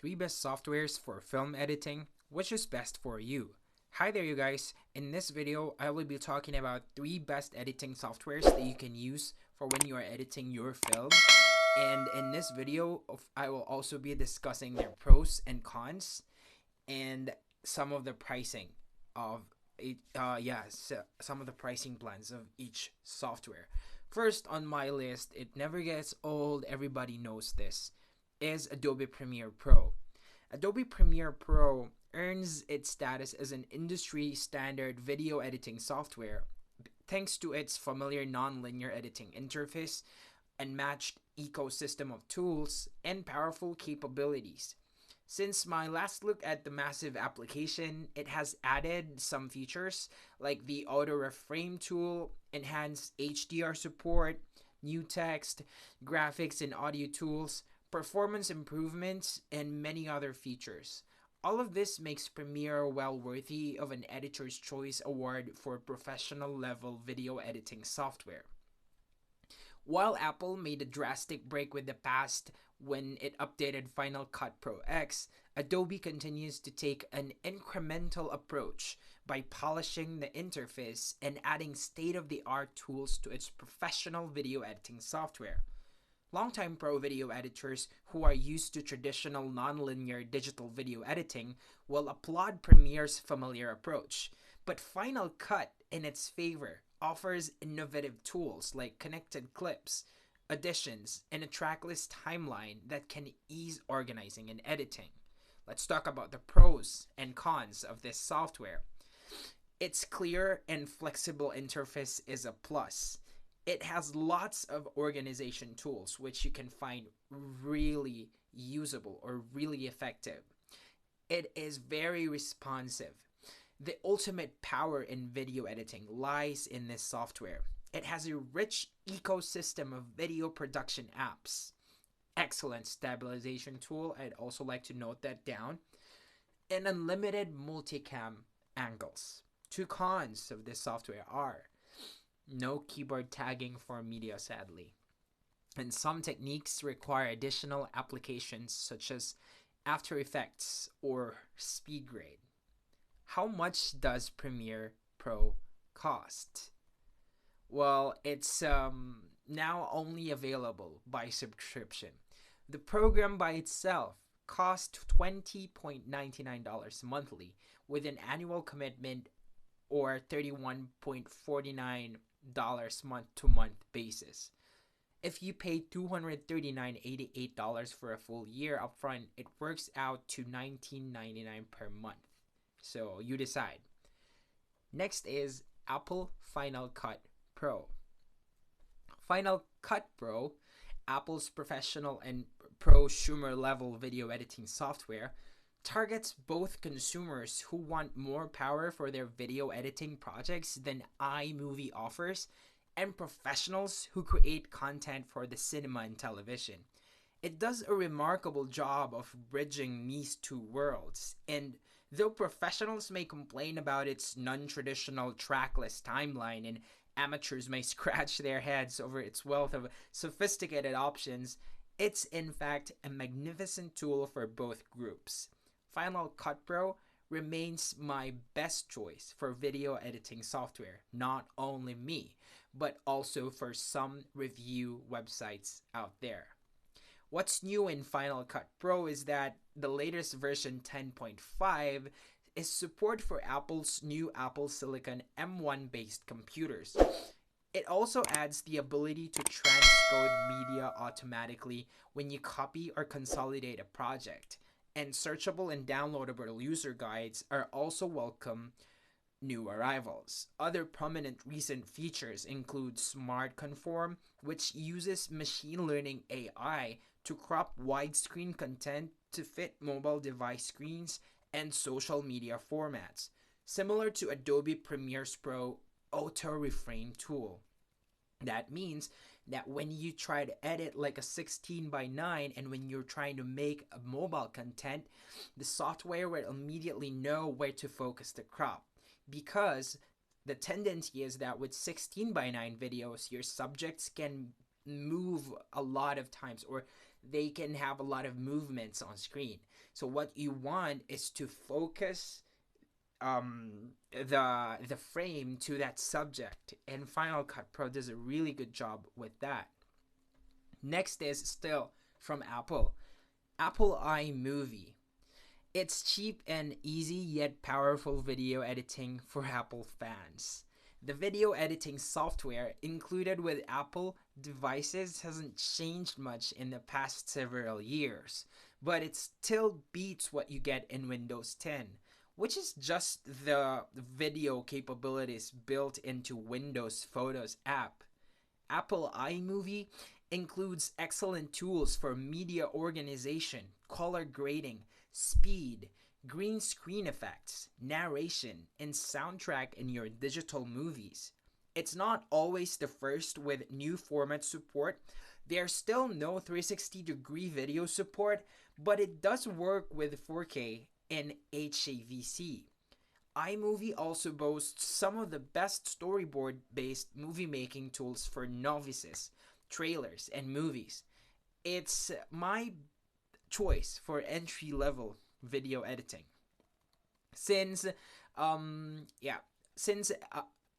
3 best softwares for film editing. Which is best for you? Hi there, you guys. In this video, I will be talking about 3 best editing softwares that you can use for when you are editing your film. And in this video, I will also be discussing their pros and cons and some of the pricing of some of the pricing plans of each software. First on my list, it never gets old, everybody knows this, is Adobe Premiere Pro. Adobe Premiere Pro earns its status as an industry standard video editing software thanks to its familiar non-linear editing interface, unmatched ecosystem of tools, and powerful capabilities. Since my last look at the massive application, it has added some features like the auto reframe tool, enhanced HDR support, new text, graphics and audio tools, performance improvements, and many other features. All of this makes Premiere well worthy of an Editor's Choice Award for professional level video editing software. While Apple made a drastic break with the past when it updated Final Cut Pro X, Adobe continues to take an incremental approach by polishing the interface and adding state-of-the-art tools to its professional video editing software. Longtime pro video editors who are used to traditional nonlinear digital video editing will applaud Premiere's familiar approach, but Final Cut, in its favor, offers innovative tools like connected clips, additions, and a tracklist timeline that can ease organizing and editing. Let's talk about the pros and cons of this software. Its clear and flexible interface is a plus. It has lots of organization tools which you can find really usable or really effective. It is very responsive. The ultimate power in video editing lies in this software. It has a rich ecosystem of video production apps. Excellent stabilization tool, I'd also like to note that down. And unlimited multicam angles. 2 cons of this software are no keyboard tagging for media, sadly. And some techniques require additional applications such as After Effects or SpeedGrade. How much does Premiere Pro cost? Well, it's now only available by subscription. The program by itself costs $20.99 monthly with an annual commitment or $31.49 month-to-month basis. If you pay $239.88 for a full year upfront, it works out to $19.99 per month. So you decide. Next is Apple Final Cut Pro. Final Cut Pro, Apple's professional and prosumer level video editing software, targets both consumers who want more power for their video editing projects than Imovie offers and professionals who create content for the cinema and television. It does a remarkable job of bridging these two worlds, and though professionals may complain about its non-traditional trackless timeline and amateurs may scratch their heads over its wealth of sophisticated options, it's in fact a magnificent tool for both groups. Final Cut Pro remains my best choice for video editing software, not only me, but also for some review websites out there. What's new in Final Cut Pro is that the latest version 10.5 is support for Apple's new Apple Silicon M1 based computers. It also adds the ability to transcode media automatically when you copy or consolidate a project, and searchable and downloadable user guides are also welcome new arrivals. Other prominent recent features include Smart Conform, which uses machine learning AI to crop widescreen content to fit mobile device screens and social media formats, similar to Adobe Premiere Pro auto reframe tool. That means that when you try to edit like a 16:9 and when you're trying to make a mobile content, the software will immediately know where to focus the crop, because the tendency is that with 16:9 videos, your subjects can move a lot of times, or they can have a lot of movements on screen. So what you want is to focus the frame to that subject, and Final Cut Pro does a really good job with that. Next is still from Apple iMovie. It's cheap and easy yet powerful video editing for Apple fans. The video editing software included with Apple devices hasn't changed much in the past several years, but it still beats what you get in Windows 10, which is just the video capabilities built into Windows Photos app. Apple iMovie includes excellent tools for media organization, color grading, speed, green screen effects, narration, and soundtrack in your digital movies. It's not always the first with new format support. There's still no 360-degree video support, but it does work with 4K and HAVC. iMovie also boasts some of the best storyboard-based movie-making tools for novices, trailers, and movies. It's my choice for entry-level video editing. Since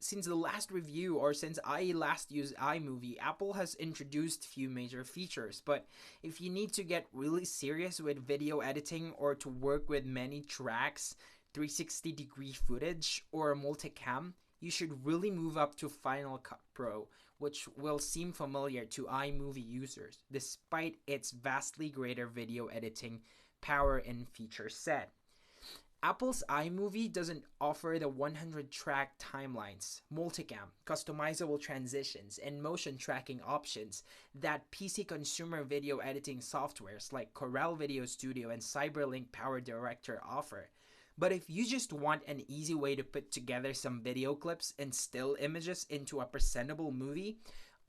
since the last review, or since I last used iMovie, Apple has introduced few major features. But if you need to get really serious with video editing or to work with many tracks, 360-degree footage, or multicam, you should really move up to Final Cut Pro, which will seem familiar to iMovie users, despite its vastly greater video editing power and feature set. Apple's iMovie doesn't offer the 100-track timelines, multicam, customizable transitions, and motion tracking options that PC consumer video editing softwares like Corel Video Studio and Cyberlink Power Director offer. But if you just want an easy way to put together some video clips and still images into a presentable movie,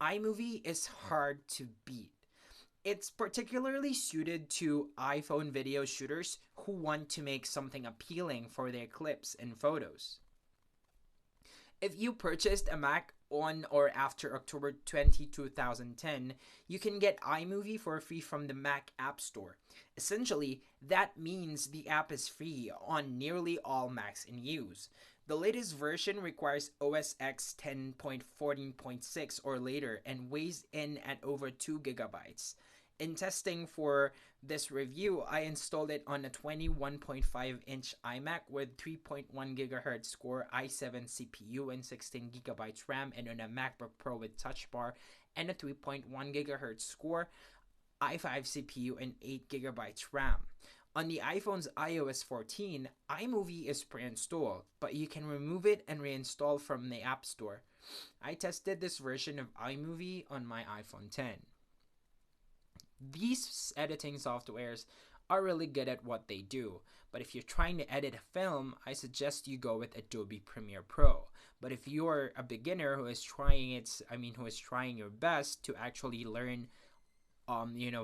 iMovie is hard to beat. It's particularly suited to iPhone video shooters who want to make something appealing for their clips and photos. If you purchased a Mac on or after October 20, 2010, you can get iMovie for free from the Mac App Store. Essentially, that means the app is free on nearly all Macs in use. The latest version requires OS X 10.14.6 or later and weighs in at over 2 gigabytes. In testing for this review, I installed it on a 21.5-inch iMac with 3.1 GHz Core i7 CPU and 16 GB RAM, and on a MacBook Pro with Touch Bar and a 3.1 GHz Core i5 CPU and 8 GB RAM. On the iPhone's iOS 14, iMovie is pre-installed, but you can remove it and reinstall from the App Store. I tested this version of iMovie on my iPhone 10. These editing softwares are really good at what they do, but if you're trying to edit a film, I suggest you go with Adobe Premiere Pro. But if you're a beginner who is trying your best to actually learn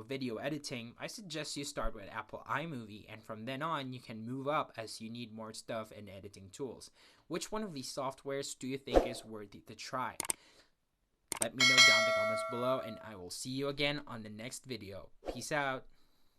video editing, I suggest you start with Apple iMovie, and from then on you can move up as you need more stuff and editing tools. Which one of these softwares do you think is worthy to try? Let me know down in the comments below, and I will see you again on the next video. Peace out.